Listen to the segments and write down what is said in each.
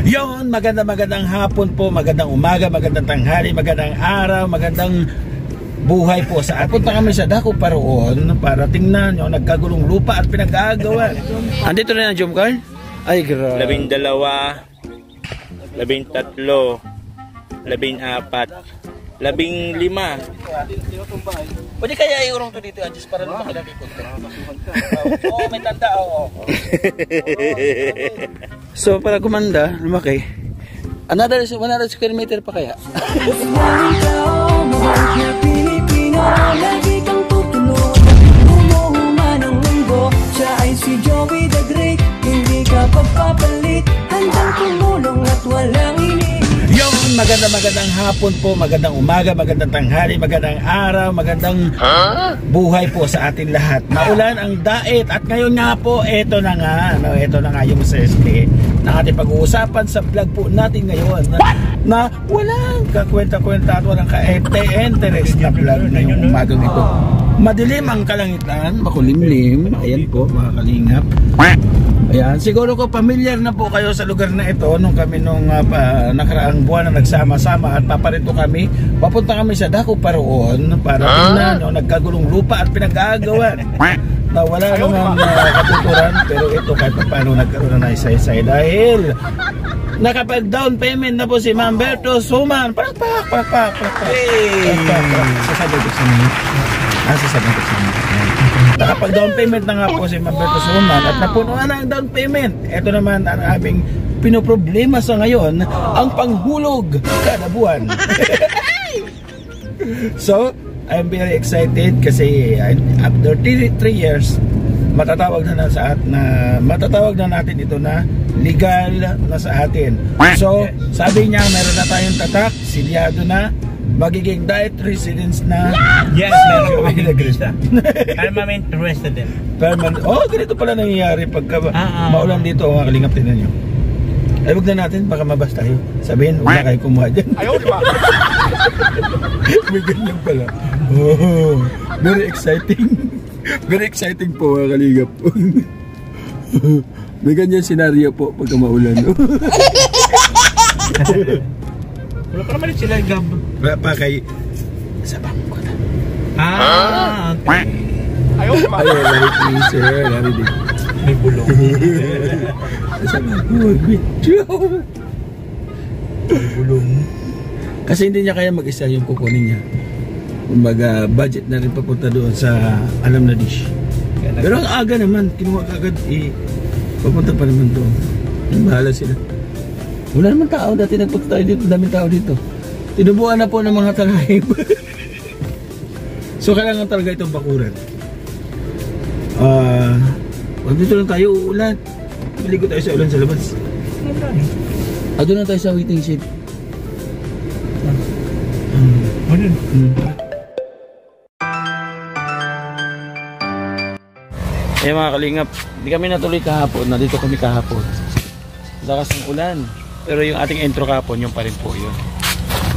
Yon, magandang hapon po, magandang umaga, magandang tanghali, magandang araw, magandang buhay po sa atin. Punta kami sa Dako Paroon para tingnan nyo, nagkagulong lupa at pinag-aagawa. Andito na yung jump card? Ay, grabe. 12, 13, 14, 15. Pwede kaya iurong to dito, Anjis, para lumaki na dito. Oo, may tanda, oo. So, para kumanda, lumaki. Another 100 square meter pa kaya? Lagi kang tutulog, umuhuman ang mundo. Siya ay si Joey the Great, hindi ka pagpapalit, handang tumulong at walang Yung magandang hapon po, magandang umaga, magandang tanghali, magandang araw, magandang buhay po sa atin lahat. Maulan ang dait at ngayon nga po, eto na nga yung sesli na ating pag-uusapan sa vlog po natin ngayon na walang kakwenta-kwenta at walang ka-interest na vlog ngayong umagang ito. Madilim ang kalangitan, makulimlim, ayan po mga kalingap. Ayan, siguro ko familiar na po kayo sa lugar na ito nung kami nakaraang buwan na nagsama-sama at paparito kami. Papunta kami sa Dako Paroon para tingnan nyo, nagkagulong lupa at pinag-aagawan. Na wala naman katuturan, pero ito kahit paano nagkaroon na isa-isa dahil nakapag-down payment na po si Ma'am Berto Suman. Pak. Sasabi ko sa inyo. Sasabi ko sa inyo. Nakapag-down payment na nga po si Ma'am Berto Suman at napunuan na ang down payment. Ito naman ang aming pinoproblema sa ngayon, ang panghulog kada buwan. So, I'm very excited kasi after 3 years matatawag na natin ito na legal na sa atin. So, sabi niya meron na tayong tatak, silyado na, magiging diet residence na. Yes, meron kami nag-register. Permanent resident. Oh, ganito pala nangyayari pagka maulan dito, mga kalingap, tingnan nyo. Ay, wag na natin, baka mabas tayo. Sabihin, wala kayo kumuha dyan. Ayaw, diba? May ganyan pala. Oh, very exciting. Very exciting po, mga kalingap. May ganyan senaryo po pagka maulan. Wala pa naman sila, Gab. Wala pa kay sa bangko na. Okay. Ayaw, diba? Ayaw, lari please, lari din. May bulong. Sa bangko, Bulong. kasi hindi niya kaya mag-isa yung kukunin niya. Kumbaga, budget na rin papunta doon sa alam na dish. Pero ang aga naman, kinuha agad papunta pa naman doon. Bahala sila. Wala naman tao, dati nagpunta tayo dito, daming tao dito. Tinubuan na po ng mga talahib. So kailangan talaga itong bakuran. Dito lang tayo, uulan. Maligo tayo sa ulan sa labas. Doon lang tayo sa waiting shed. Eh mga kalingap, hindi kami natuloy kahapon, nandito kami kahapon. Lakas ng ulan, pero yung ating intro kahapon, yung pa rin po yun.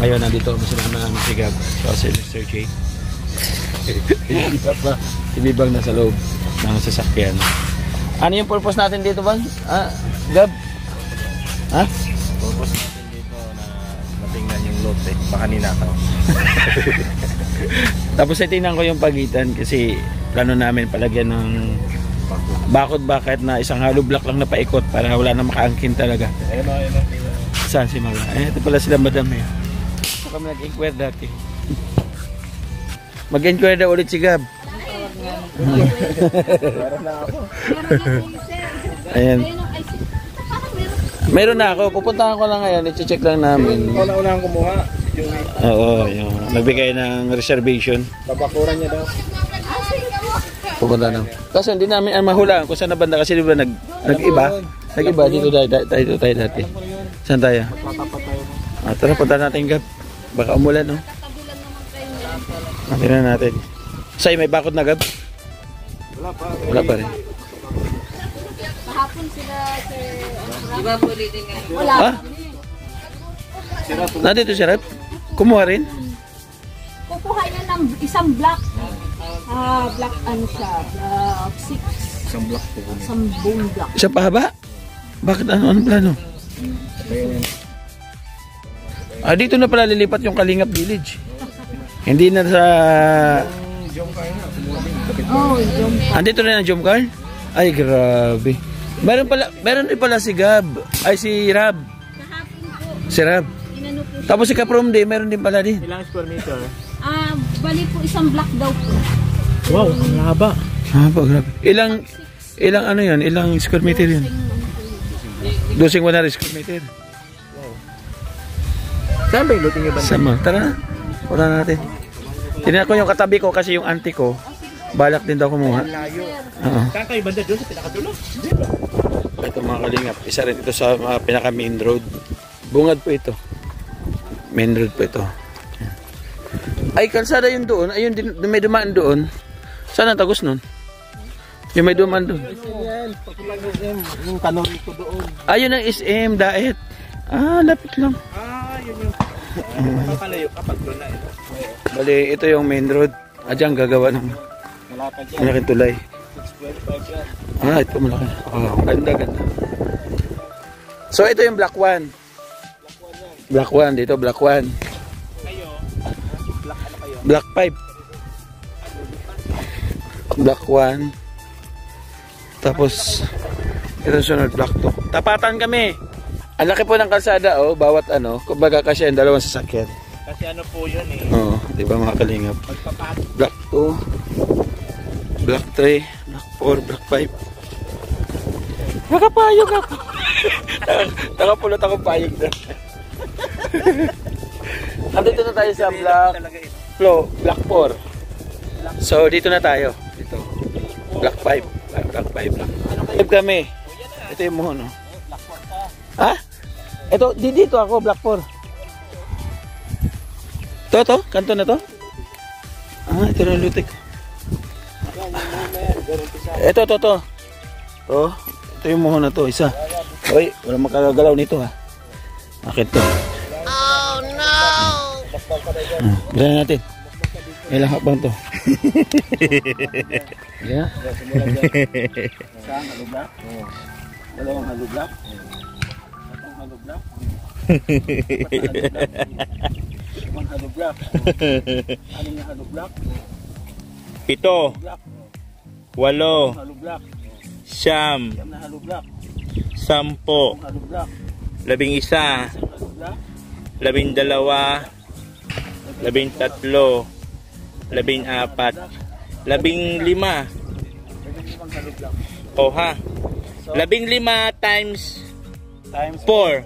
Ngayon nandito kami sinama namin si Gab, si Mr. J. Sinibang na sa loob ng sasakyan. Ano yung purpose natin dito, Bang? Gab? Purpose natin dito na matingnan yung lote, baka ninakaw. Tapos tingnan ko yung pagitan kasi plano namin palagyan ng bakod bakit na isang hollow block lang na paikot para wala na makaangkin talaga. Ayun. Saan si Mama? Ito pala sila madam eh. So kami nag-inquire dati. Mag-inquire na ulit si Gab. Ayan. Meron na ako. Pupuntahan ko lang ngayon. I-check lang namin. Una-unang kumuha. Oo, yung nagbigay ng reservation. Pabakuran niya daw. Pupunta na. Kasi hindi namin mahulaan kung saan na banda kasi di ba nag-iba? Nag-iba dito tayo dati. Saan tayo? Tara, punta natin, Gab. Baka umulan, no? Tingnan natin. Say, may bakod na, Gab? Wala pa rin. Kahapon sila iba po dito ngayon. Wala. Nandito si Rep? Kumuha rin? Kukuha niya ng isang block. Block ano siya? Block 6. Isang block po. Isang bone block. Isa pa haba? Bakit ano plano? Dito na pala lilipat yung Kalingap Village. Hindi na sa... Oh, yung Andito na yung Jomcar? Ay, grabe. Meron din pala si Gab. Ay, si Rab. kahapon po, Si Rab. inano po. Tapos si Kaprom din, meron din pala din. Ilang square meter? Bali po isang block daw po. Wow, ang haba. Grabe. Ilang ano yan? Ilang square meter yun? 2,100 square meter. Saan ba yung luting yung banda? Sama. Tara na. Punta natin. Tingnan ko yung katabi ko kasi yung auntie ko. Balak din daw kumuha. Oo. Saan kayo banda doon sa pinakadulo? Ito mga Kalingap. Isa rin ito sa pinaka main road. Bungad po ito. Main road po ito. Ay, kalsada yun doon. Ayun, may dumaan doon. Saan ang tagos nun? Yung may dumaan doon. Yung kanori ko doon. Ayun ang SM, Daet. Lapit lang. Yun yung... Papalayo kapag doon na ito. Bali, ito yung main road. Diyan gagawa ng malaking tulay. Ito malaki. Ganda. So, ito yung Block 1. Block 1, dito Block 1. Kayo, black ano kayo? Block 5. Block 1. Tapos, ito sunod Block 2. Tapatan kami. Ang laki po ng kalsada, bawat kumbaga kasi yung dalawang sasakyan. Kasi ano po yun eh. Oo, di ba mga Kalingap? Pagpapasok. Block 2, Block 3, Block 4, Block 5. Nakapayog ako. Nakapulot ako payog na. Andito na tayo sa Block 4. So, dito na tayo. Dito. Block 5. Block 5 kami. Ito yung muhon, no? Ha? Ito, dito ako, Block 4. To? Kanto na to? Ito na lutik. Ito. To. Ito yung muhon na to, isa. Hoy, walang makagagalaw nito, ha? Bakit to? Oh, no! Bilhan natin. Ilang hakbang to? Yeah. Saan? Halo block? Oo. Dalawang halo block? Tatong halo block? One halo block? Ano yung halo block? 7, 8, Halo block? 9, Siyam na halo block? 10, Halo block? 11, Isang halo block? 12, 13, 14, 15. Halo block? O ha? 15 times 4.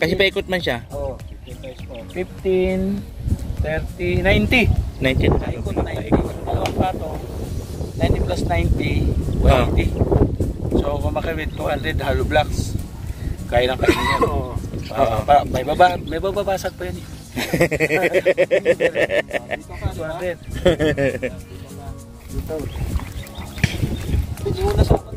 Kasi paikot man siya. Oo. 15 15, 30, 90. 19. Ikot 90. Dalawang plato. 90 plus 90, 180. So, kung makawit 200 hollow blocks, kaya lang kainin yan. May bababasag pa yan eh. 200. Hindi mo nasama.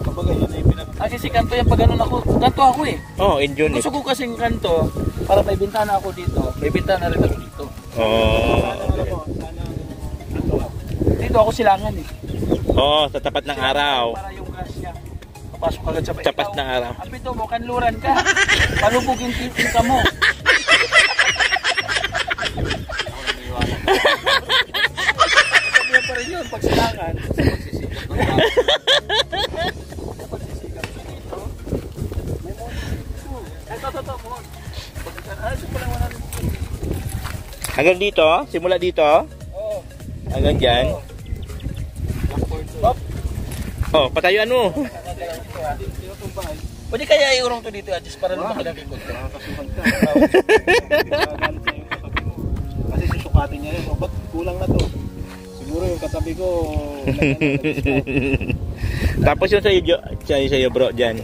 Kapag yun ay Kasi kanto yan pag ganun ako. Kanto ako eh. Oh, in unit. Gusto ko kasing kanto para may bintana ako dito. May bintana rin ako dito. Oh. Dito ako silangan eh. Oh, sa tapat ng araw. Para yung gas niya. Papasok agad sa Tapat ng araw. Apito mo, kanluran ka. Palubugin ka mo. Sabihan pa rin yun, pag silangan. Hanggang dito? Simula dito? Hanggang dyan? Oh, patayuan mo. Pwede kaya iurong to dito, Adjust, para lumaki ng ikot. Kasi susukatin niya yun. O, ba't kulang na to? Siguro yung katabi ko. Tapos yung sa'yo bro, dyan.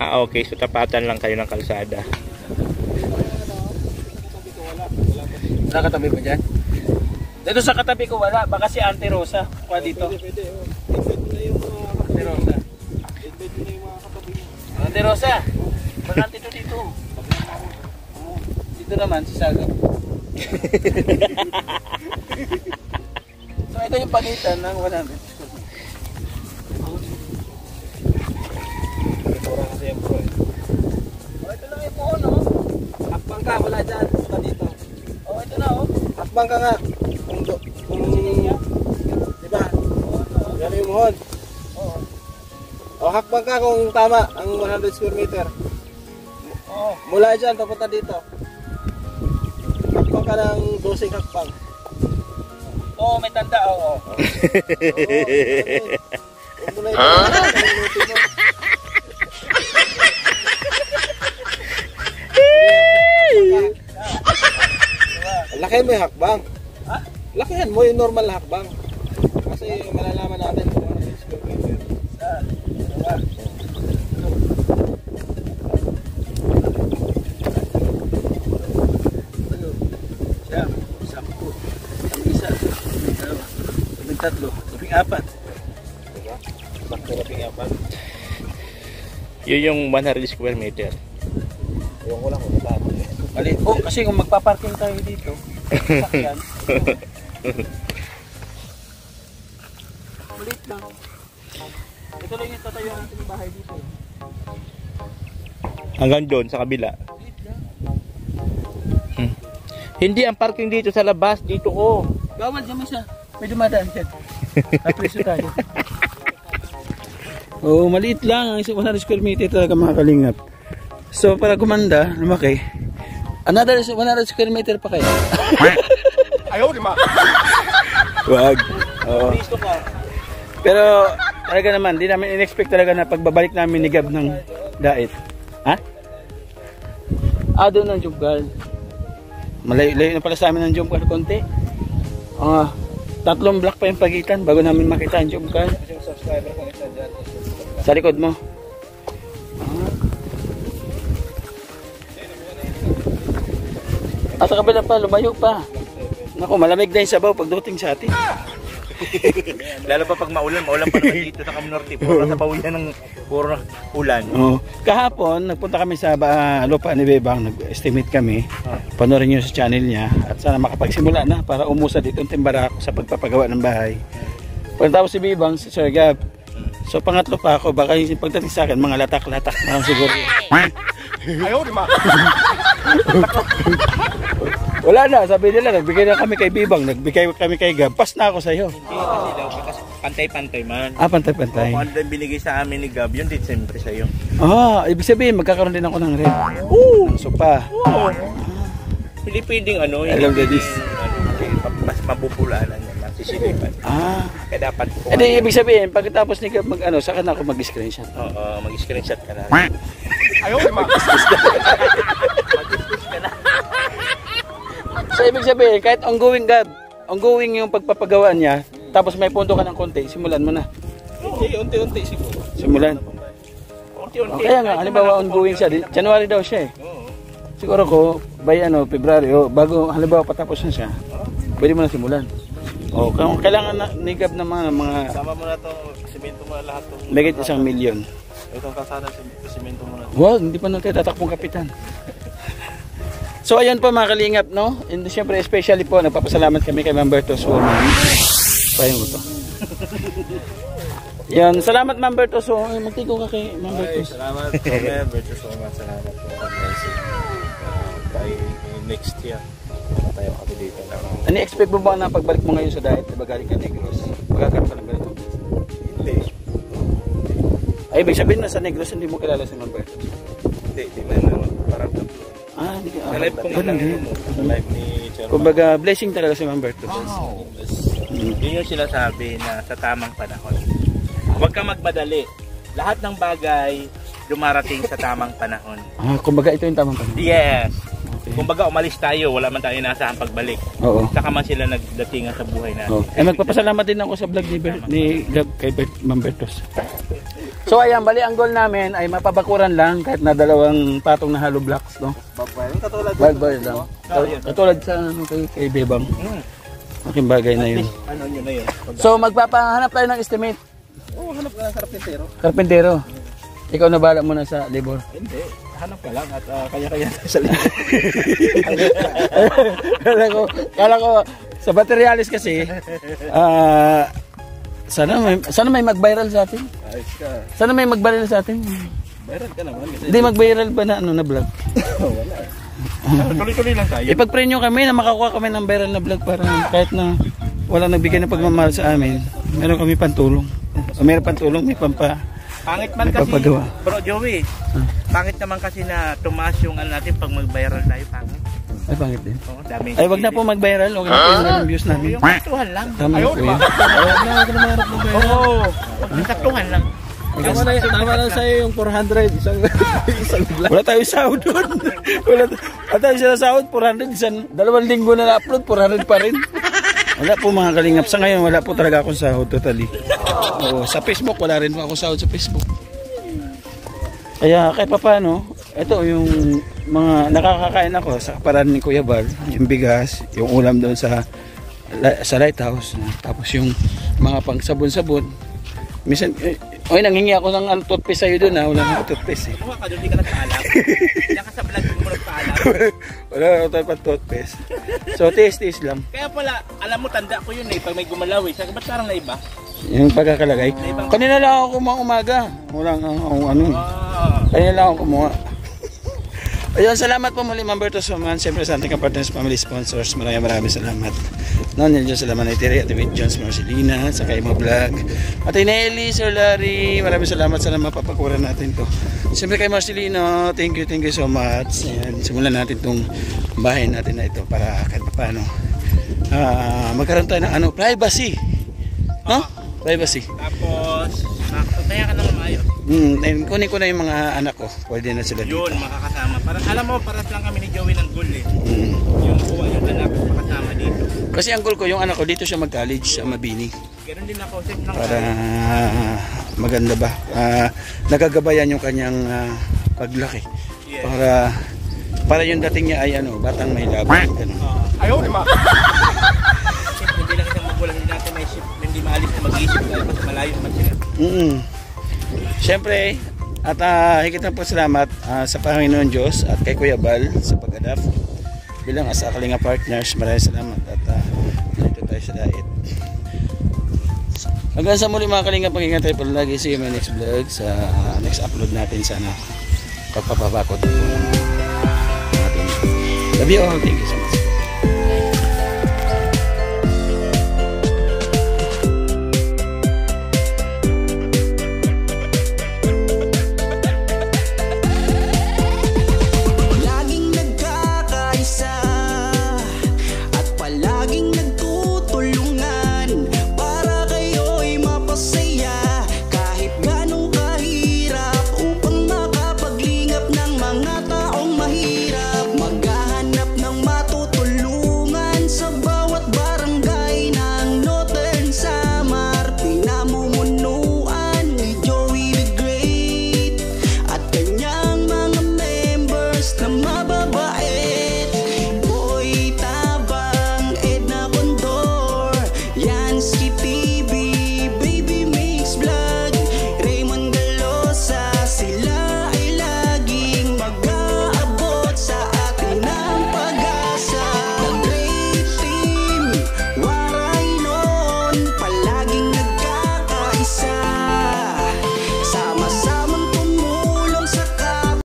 Okay. So tapatan lang kayo ng kalsada. Wala katabi pa dyan? Dito sa katabi ko wala. Baka si Auntie Rosa. Kuha dito. Pwede. Invite na yung mga Auntie Rosa. invite na yung mga katabi niya. Auntie Rosa. Baka dito. Dito naman si Saga. So ito yung pagitan ng 100. Hakbang ka, wala dyan. Basta dito. Oh, ito na oh. Hakbang ka nga. Diba? Yan yung muhon. Oo. O hakbang ka kung tama ang 100 square meter. Oo. Mula dyan, papunta dito. Hakbang ka ng 12 hakbang. Oo, may tanda. Oo. Huwag mo na ito. Lakihan mo yung hakbang. Ha? Lakihan mo yung normal na hakbang. Kasi malalaman natin kung ano yung square meter. Siya, 10. Ang isa, ang dalawa, ang tatlo, ang apat. Diba? Sakto na pingapan. Yun yung 100 square meter. Ewan ko lang kung matapos. Mali. Oh, kasi kung magpaparking tayo dito, sakyan. Malit lang. Ito lang yung tatayo natin bahay dito. Hanggang doon sa kabila. Malit lang. Hindi ang parking dito sa labas, dito oh. Bawal dyan isa. May dumadaan dyan. Napreso tayo. Oh, maliit lang. Ang 100 square meter talaga mga kalingap. So, para gumanda, lumaki. Another 100 square meter pa kayo. Ayaw, lima. Wag. Oo. Listo ka. Pero talaga naman, di namin in-expect talaga na pagbabalik namin ni Gab ng Dait. Ha? Doon ng Jumgal. Malayo na pala sa amin ng Jumgal konti. 3 block pa yung pagitan bago namin makita ang Jumgal. Yung subscriber ko isa dyan. Sa likod mo. Sa kabila pa, lumayo pa. Naku, malamig na yung sabaw pagdating sa atin. Lalo pa pag maulan pa naman dito sa Camnorte. Puro sa bawian ng puro ulan. Oh. Kahapon, nagpunta kami sa lupa ni Bebang, nag-estimate kami. Panoorin nyo sa channel niya at sana makapagsimula na para umusad itong timbarak sa pagpapagawa ng bahay. Pagkatapos si Bebang, si Sir Gab. So pangatlo pa ako, baka yung pagdating sa akin, mga latak-latak na siguro. Ayaw, lima. Wala na, sabi nila, nagbigay na kami kay Bebang, nagbigay kami kay Gab. Pas na ako sa'yo. Hindi kasi daw, kasi pantay-pantay man. Pantay-pantay. Kung ano binigay sa amin ni Gab, yun din siyempre sa'yo. Ibig sabihin, magkakaroon din ako ng red. Ng sopa. Hindi pwedeng ano, Alam na this. mas mabubulaanan yan, masisilipan. Kaya dapat Ibig sabihin, pagkatapos ni Gab saka na ako mag-screenshot. Oo, mag-screenshot ka na. Ayaw, lima. Mag-screenshot ka na. So ibig sabihin, kahit ongoing Gab, ongoing yung pagpapagawa niya, tapos may punto ka ng konti, simulan mo na. Hindi, unti-unti siguro. Simulan. Unti-unti. Kaya nga, halimbawa ongoing siya, January daw siya eh. Siguro ko, by February, bago halimbawa patapos na siya, pwede mo na simulan. Kung kailangan ni Gab ng mga Sama mo na itong simento mo na lahat. megit 1 million. Itong kalsada, simento mo na. Wag, hindi pa natin tatakbong kapitan. So ayan po mga kalingap, no? And syempre especially po nagpapasalamat kami kay Ma'am Bertos for payong ito. Yan, salamat Ma'am Bertos. So magtigo ka kay Ma'am Bertos. Salamat, Ma'am Bertos. Salamat po. By next year, tayo kami dito. Ano expect mo ba na pagbalik mo ngayon sa diet? Diba galing ka Negros? Magkakaroon ka ng ganito? Hindi. Ay, ibig sabihin na sa Negros hindi mo kilala si Ma'am Bertos? Hindi man. Parang Hindi ka. live ko Ganun din. live ni Chairman. Kumbaga, blessing talaga si Ma'am Bertos. Yun yung sinasabi na sa tamang panahon. Huwag ka magmadali. Lahat ng bagay dumarating sa tamang panahon. Kumbaga ito yung tamang panahon. Yes. Okay. Kumbaga umalis tayo, wala man tayo inasahan pagbalik. Oo. Saka man sila nagdatingan sa buhay natin. Magpapasalamat din ako sa vlog ni Gab kay Ma'am Bertos. So ayan, bali ang goal namin ay mapabakuran lang kahit na 2 patong na hollow blocks, no? Katulad Bagay lang. Katulad sa kay Bebang. Aking bagay na yun. Ano yun na yun? So magpapahanap tayo ng estimate. Hanap ka ng karpintero. Karpentero. Ikaw na bahala muna sa labor. Hindi. Hanap ka lang at kaya-kaya sa labor. Kala ko sa materialis kasi sana may mag-viral sa atin. Ayos ka. Sana may mag-viral sa atin. Viral ka naman. Hindi mag-viral ba na na vlog? Wala. Tuloy-tuloy lang tayo. Ipag-pray nyo kami na makakuha kami ng viral na vlog para kahit na walang nagbigay ng pagmamahal sa amin, meron kami pantulong. O meron pantulong, may Pangit man may kasi, papagawa. bro Joey, pangit naman kasi na tumaas yung ano natin pag mag-viral tayo, pangit. Ay, pangit din. Oo, daming Ay, wag na po mag-viral. Wag na po yung views namin. Yung katuhan lang. Tama na po yun. Wag na, wag na maharap mag-viral. Oo, yung katuhan lang. Tama lang sa'yo yung 400. Isang vlog. Wala tayong sahod doon. Wala tayong sa sahod. 400. 2 linggo na na-upload. 400 pa rin. Wala po mga kalingap. Sa ngayon, wala po talaga akong sahod totally. Oo, sa Facebook, wala rin po akong sahod sa Facebook. Kaya kahit pa paano, ito yung mga nakakakain ako sa kaparan ni Kuya Bal, yung bigas, yung ulam doon sa lighthouse, tapos yung mga pang sabon-sabon. Minsan, nanghingi ako ng toothpaste sa'yo doon, wala nang toothpaste eh. Kuha ka doon, di ka nagpaalam. Diyan ka sa vlog, hindi mo nagpaalam. Wala na tayo pa toothpaste. So, taste lang. Kaya pala, alam mo, tanda ko yun eh, pag may gumalaw eh. Sabi, ba't parang naiba? Yung pagkakalagay. Kanina lang ako kumuha umaga. Walang ano. Kanina lang ako kumuha. Ayun, salamat po muli, Ma'am Berto Suman. Siyempre sa ating partners, family sponsors. Maraming salamat. Noon, yun salamat na itiri. At David Jones, Marcelina, sa Kaimo Vlog. At Nelly, Sir Larry. Maraming salamat sa mapapakura natin to. Siyempre kay Marcelino, thank you so much. Ayan, simulan natin itong bahay natin na ito para kahit paano magkaroon tayo ng privacy. No? Privacy. Tapos, makakapagtaya ka ng maayos. Kunin ko na yung mga anak ko. Pwede na sila dito. Yun, makakasama. Parang, alam mo, paras lang kami ni Joey ng goal eh. Yung kuha yung anak ko makasama dito. Kasi ang goal ko, yung anak ko dito siya mag-college sa Mabini. Ganun din ako, safe lang. Para maganda ba? Nagagabayan yung kanyang paglaki. Yes. Para yung dating niya ay batang may laban. Ayaw, di ba? Hindi lang isang magulang, hindi natin may ship, hindi maalis na mag-isip dahil mas malayo naman sila. Siyempre, at higit na po salamat sa Panginoon Diyos at kay Kuya Bal sa pag-adapt bilang asa Kalinga Partners. Maraming salamat at dito tayo sa diet. Hanggang sa muli mga Kalinga, pag-ingat tayo palagi. See you in my next vlog sa next upload natin sana pagpapabakot natin. Love you all. Thank you so much.